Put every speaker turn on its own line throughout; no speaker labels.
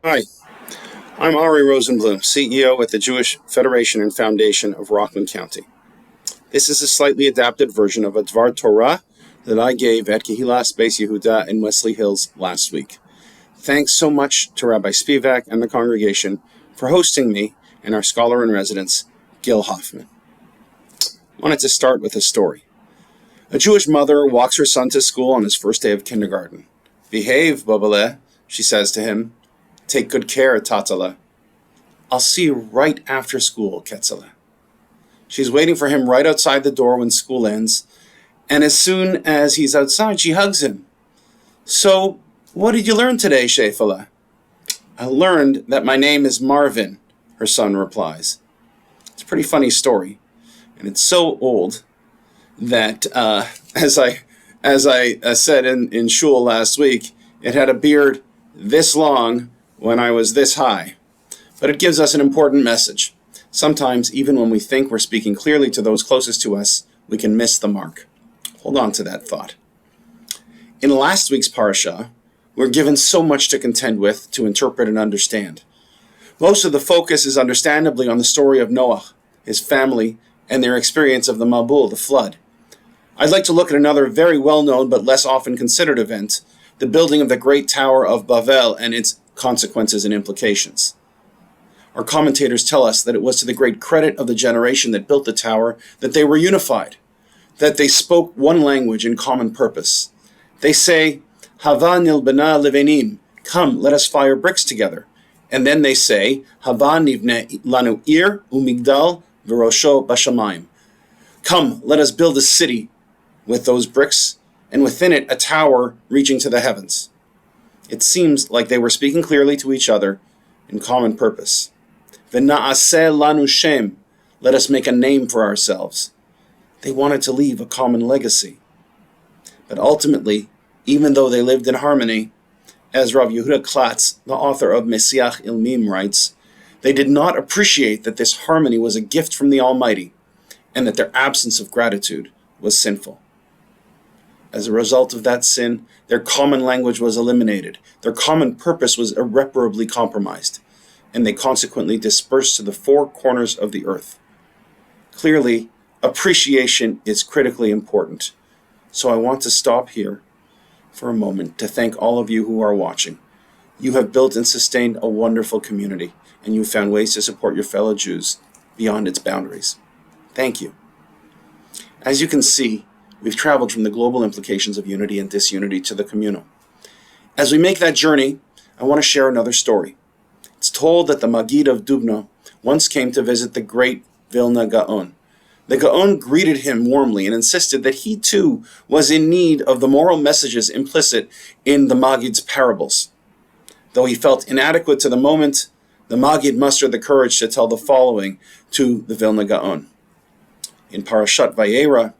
Hi, I'm Ari Rosenblum, CEO at the Jewish Federation and Foundation of Rockland County. This is a slightly adapted version of a Dvar Torah that I gave at Kehilas Beis Yehuda in Wesley Hills last week. Thanks so much to Rabbi Spivak and the congregation for hosting me and our scholar in residence, Gil Hoffman. I wanted to start with a story. A Jewish mother walks her son to school on his first day of kindergarten. "Behave, Bobale," she says to him. "Take good care, Tatala. I'll see you right after school, Ketzala." She's waiting for him right outside the door when school ends, and as soon as he's outside, she hugs him. "So, what did you learn today, Shefala?" "I learned that my name is Marvin," her son replies. It's a pretty funny story, and it's so old that, as I said in shul last week, it had a beard this long when I was this high. But it gives us an important message. Sometimes, even when we think we're speaking clearly to those closest to us, we can miss the mark. Hold on to that thought. In last week's parasha, we're given so much to contend with, to interpret and understand. Most of the focus is understandably on the story of Noah, his family, and their experience of the Mabul, the flood. I'd like to look at another very well-known but less often considered event, the building of the Great Tower of Babel and its consequences and implications. Our commentators tell us that it was to the great credit of the generation that built the tower that they were unified, that they spoke one language and common purpose. They say, "Hava nilbana levenim," come, let us fire bricks together. And then they say, "Hava nivne lanu ir umigdal v'rosho bashamayim." Come, let us build a city with those bricks, and within it a tower reaching to the heavens. It seems like they were speaking clearly to each other in common purpose. V'na'aseh lanu shem, let us make a name for ourselves. They wanted to leave a common legacy. But ultimately, even though they lived in harmony, as Rav Yehuda Klatz, the author of Mesiach Ilmim, writes, they did not appreciate that this harmony was a gift from the Almighty, and that their absence of gratitude was sinful. As a result of that sin, their common language was eliminated, their common purpose was irreparably compromised, and they consequently dispersed to the four corners of the earth. Clearly, appreciation is critically important. So I want to stop here for a moment to thank all of you who are watching. You have built and sustained a wonderful community, and you found ways to support your fellow Jews beyond its boundaries. Thank you. As you can see, we've traveled from the global implications of unity and disunity to the communal. As we make that journey, I want to share another story. It's told that the Maggid of Dubno once came to visit the great Vilna Gaon. The Gaon greeted him warmly and insisted that he too was in need of the moral messages implicit in the Maggid's parables. Though he felt inadequate to the moment, the Maggid mustered the courage to tell the following to the Vilna Gaon. In Parashat Vayera,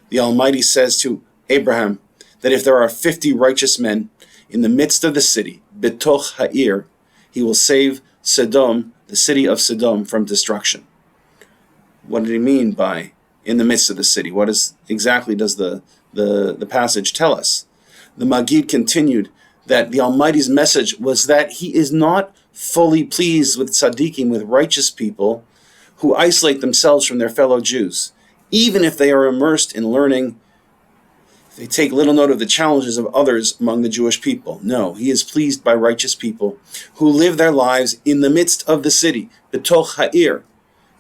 the Almighty says to Abraham that if there are 50 righteous men in the midst of the city, betoch ha'ir, he will save Sodom, the city of Sodom, from destruction. What did he mean by in the midst of the city? What exactly does the passage tell us? The Maggid continued that the Almighty's message was that he is not fully pleased with tzaddikim, with righteous people who isolate themselves from their fellow Jews. Even if they are immersed in learning, they take little note of the challenges of others among the Jewish people. No, he is pleased by righteous people who live their lives in the midst of the city, betoch ha'ir,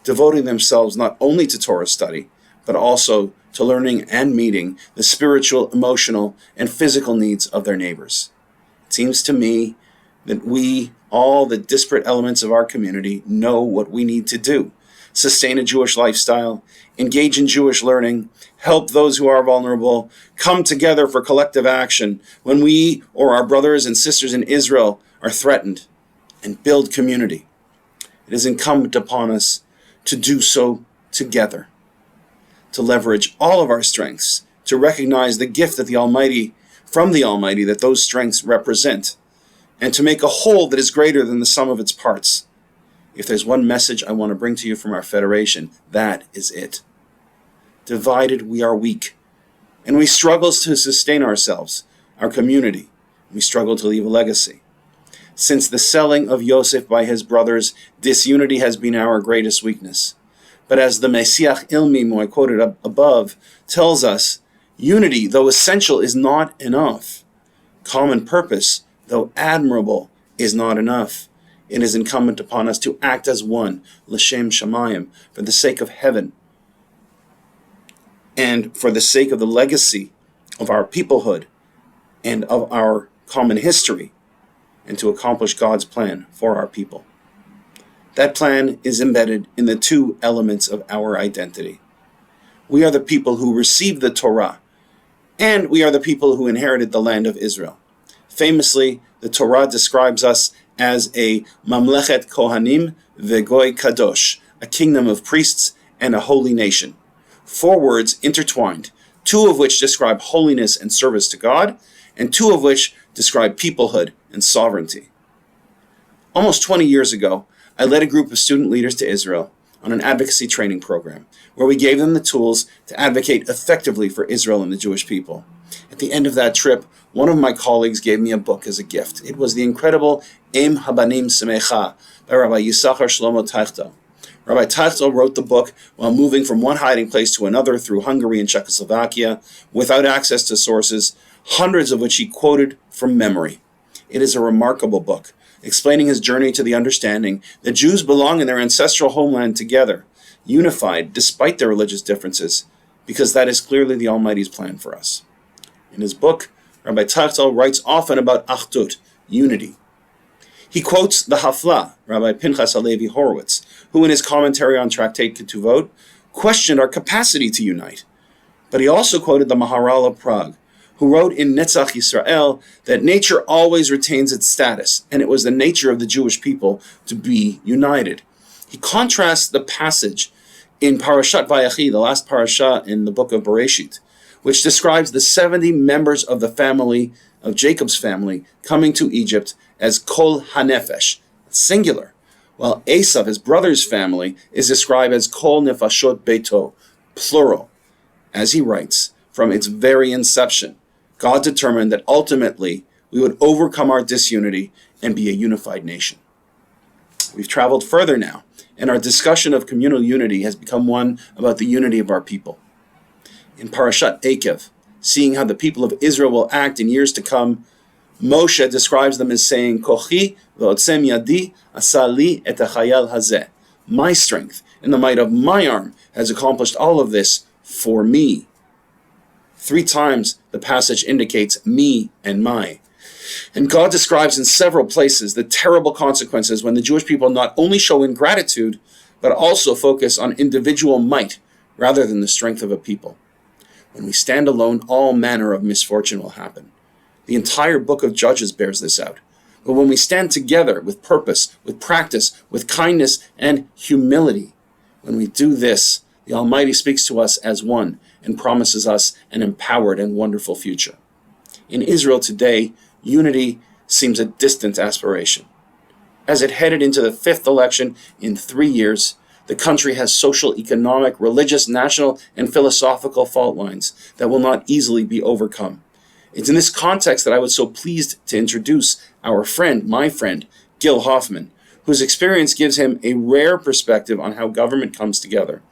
devoting themselves not only to Torah study, but also to learning and meeting the spiritual, emotional, and physical needs of their neighbors. It seems to me that we, all the disparate elements of our community, know what we need to do. Sustain a Jewish lifestyle, engage in Jewish learning, help those who are vulnerable, come together for collective action when we or our brothers and sisters in Israel are threatened, and build community. It is incumbent upon us to do so together, to leverage all of our strengths, to recognize the gift that from the Almighty that those strengths represent, and to make a whole that is greater than the sum of its parts. If there's one message I want to bring to you from our federation, that is it. Divided, we are weak, and we struggle to sustain ourselves, our community. We struggle to leave a legacy. Since the selling of Yosef by his brothers, disunity has been our greatest weakness. But as the Mesiach Ilmim, who I quoted above, tells us, unity, though essential, is not enough. Common purpose, though admirable, is not enough. It is incumbent upon us to act as one, l'shem shamayim, for the sake of heaven, and for the sake of the legacy of our peoplehood and of our common history, and to accomplish God's plan for our people. That plan is embedded in the two elements of our identity. We are the people who received the Torah, and we are the people who inherited the land of Israel. Famously, the Torah describes us as a mamlechet kohanim vegoy kadosh, a kingdom of priests and a holy nation. 4 words intertwined, 2 of which describe holiness and service to God, and 2 of which describe peoplehood and sovereignty. Almost 20 years ago, I led a group of student leaders to Israel on an advocacy training program, where we gave them the tools to advocate effectively for Israel and the Jewish people. At the end of that trip, one of my colleagues gave me a book as a gift. It was the incredible Em Habanim Semecha by Rabbi Yisachar Shlomo Teichtel. Rabbi Teichtel wrote the book while moving from one hiding place to another through Hungary and Czechoslovakia, without access to sources, hundreds of which he quoted from memory. It is a remarkable book, explaining his journey to the understanding that Jews belong in their ancestral homeland together, unified despite their religious differences, because that is clearly the Almighty's plan for us. In his book, Rabbi Teichtel writes often about achdut, unity. He quotes the Hafla, Rabbi Pinchas Halevi Horowitz, who in his commentary on Tractate Ketuvot questioned our capacity to unite. But he also quoted the Maharal of Prague, who wrote in Netzach Yisrael that nature always retains its status, and it was the nature of the Jewish people to be united. He contrasts the passage in Parashat Vayechi, the last parasha in the book of Bereshit, which describes the 70 members of the family, of Jacob's family, coming to Egypt as Kol HaNefesh, singular, while Esav, his brother's family, is described as Kol Nefashot Beito, plural. As he writes, from its very inception, God determined that ultimately we would overcome our disunity and be a unified nation. We've traveled further now, and our discussion of communal unity has become one about the unity of our people. In Parashat Ekev, seeing how the people of Israel will act in years to come, Moshe describes them as saying, Kochi v'otzem yadi asali et hachayal hazeh. My strength and the might of my arm has accomplished all of this for me. 3 times the passage indicates me and my. And God describes in several places the terrible consequences when the Jewish people not only show ingratitude, but also focus on individual might rather than the strength of a people. When we stand alone, all manner of misfortune will happen. The entire book of Judges bears this out. But when we stand together with purpose, with practice, with kindness and humility, when we do this, the Almighty speaks to us as one and promises us an empowered and wonderful future. In Israel today, unity seems a distant aspiration. As it headed into the 5th election in 3 years, the country has social, economic, religious, national, and philosophical fault lines that will not easily be overcome. It's in this context that I was so pleased to introduce our friend, my friend, Gil Hoffman, whose experience gives him a rare perspective on how government comes together,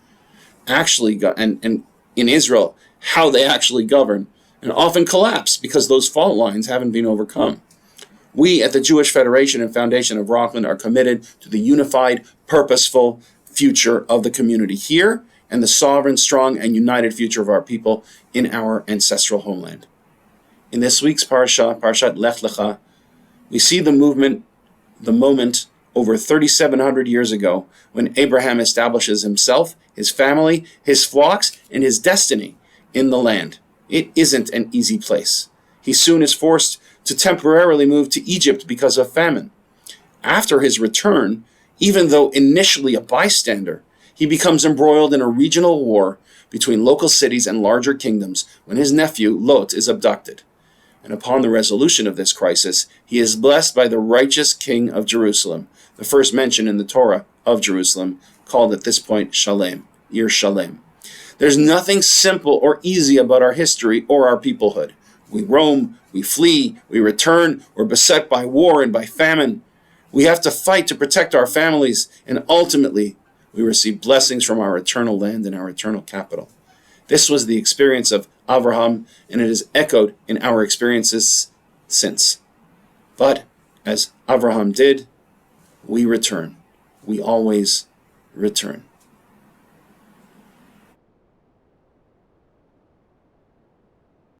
and in Israel, how they actually govern, and often collapse because those fault lines haven't been overcome. We at the Jewish Federation and Foundation of Rockland are committed to the unified, purposeful future of the community here and the sovereign, strong, and united future of our people in our ancestral homeland. In this week's Parashat Lech Lecha, we see the moment over 3,700 years ago when Abraham establishes himself, his family, his flocks, and his destiny in the land. It isn't an easy place. He soon is forced to temporarily move to Egypt because of famine. After his return, even though initially a bystander, he becomes embroiled in a regional war between local cities and larger kingdoms when his nephew, Lot, is abducted. And upon the resolution of this crisis, he is blessed by the righteous king of Jerusalem, the first mention in the Torah of Jerusalem, called at this point Shalem, Ir Shalem. There's nothing simple or easy about our history or our peoplehood. We roam, we flee, we return, we're beset by war and by famine. We have to fight to protect our families, and ultimately, we receive blessings from our eternal land and our eternal capital. This was the experience of Avraham, and it is echoed in our experiences since. But as Avraham did, we return. We always return.